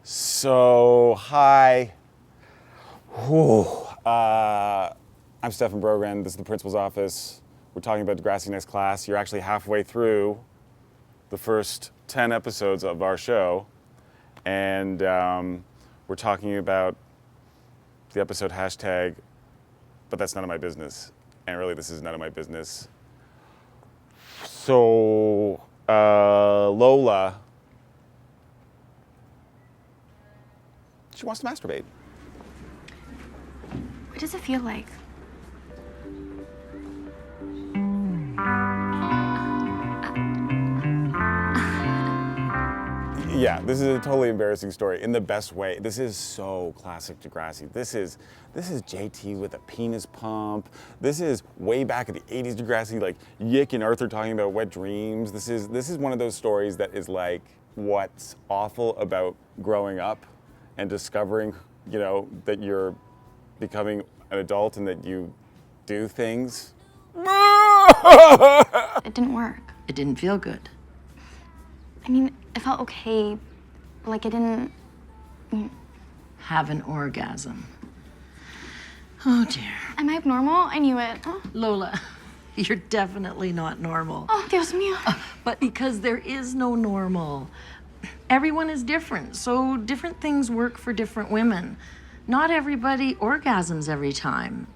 So, hi. I'm Stefan Brogren. This is the principal's office. We're talking about Degrassi next class. You're actually halfway through the first 10 episodes of our show. And we're talking about the episode hashtag, but that's none of my business. And really, this is none of my business. So, Lola, she wants to masturbate. What does it feel like? Yeah, this is a totally embarrassing story in the best way. This is so classic Degrassi. This is JT with a penis pump. This is way back at the 80s Degrassi, like Yick and Arthur talking about wet dreams. This is one of those stories that is like what's awful about growing up and discovering, you know, that you're becoming an adult and that you do things. It didn't work. It didn't feel good. I mean, it felt okay, but like it didn't... Have an orgasm. Oh dear. Am I abnormal? I knew it. Oh, Lola, you're definitely not normal. oh Dios mío. But because there is no normal. Everyone is different, so different things work for different women. Not everybody orgasms every time.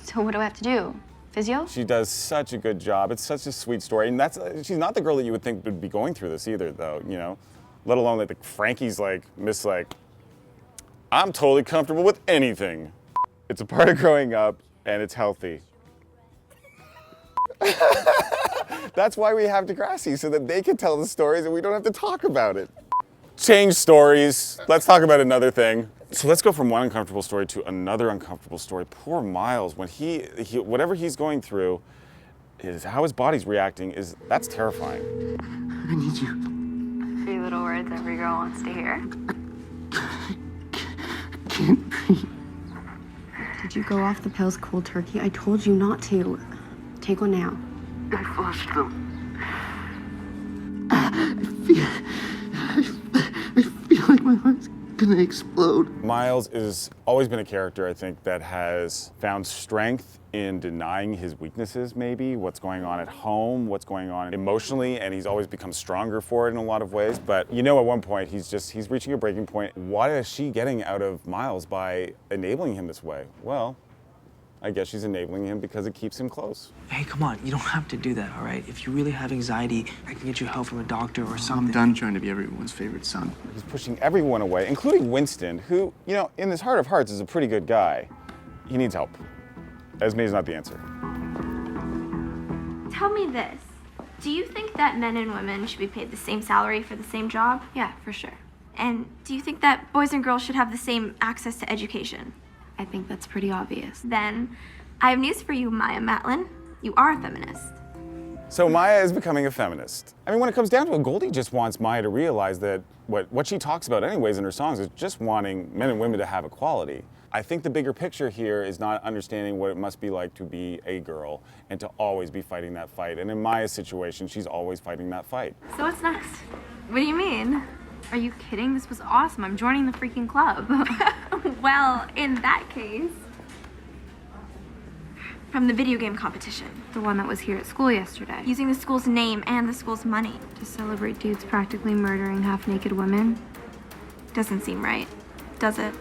So what do I have to do? Physio? She does such a good job. It's such a sweet story. And she's not the girl that you would think would be going through this either, though, you know? Let alone like Frankie's like, I'm totally comfortable with anything. It's a part of growing up and it's healthy. That's why we have Degrassi, so that they can tell the stories and we don't have to talk about it. Change stories. Let's talk about another thing. So let's go from one uncomfortable story to another uncomfortable story. Poor Miles, when he whatever he's going through, is how his body's reacting, that's terrifying. I need you. 3 little words every girl wants to hear. Can't breathe. Did you go off the pills cold turkey? I told you not to. Take one now. I flushed them. I feel like my heart's gonna explode. Miles has always been a character, I think, that has found strength in denying his weaknesses, maybe, what's going on at home, what's going on emotionally, and he's always become stronger for it in a lot of ways. But you know, at one point, he's reaching a breaking point. What is she getting out of Miles by enabling him this way? Well, I guess she's enabling him because it keeps him close. Hey, come on, you don't have to do that, all right? If you really have anxiety, I can get you help from a doctor or something. I'm done trying to be everyone's favorite son. He's pushing everyone away, including Winston, who, you know, in his heart of hearts is a pretty good guy. He needs help. Esme is not the answer. Tell me this. Do you think that men and women should be paid the same salary for the same job? Yeah, for sure. And do you think that boys and girls should have the same access to education? I think that's pretty obvious. Then, I have news for you, Maya Matlin. You are a feminist. So Maya is becoming a feminist. I mean, when it comes down to it, Goldie just wants Maya to realize that what she talks about anyways in her songs is just wanting men and women to have equality. I think the bigger picture here is not understanding what it must be like to be a girl and to always be fighting that fight. And in Maya's situation, she's always fighting that fight. So what's next? What do you mean? Are you kidding? This was awesome. I'm joining the freaking club. Well, in that case, from the video game competition. The one that was here at school yesterday. Using the school's name and the school's money. To celebrate dudes practically murdering half-naked women. Doesn't seem right, does it?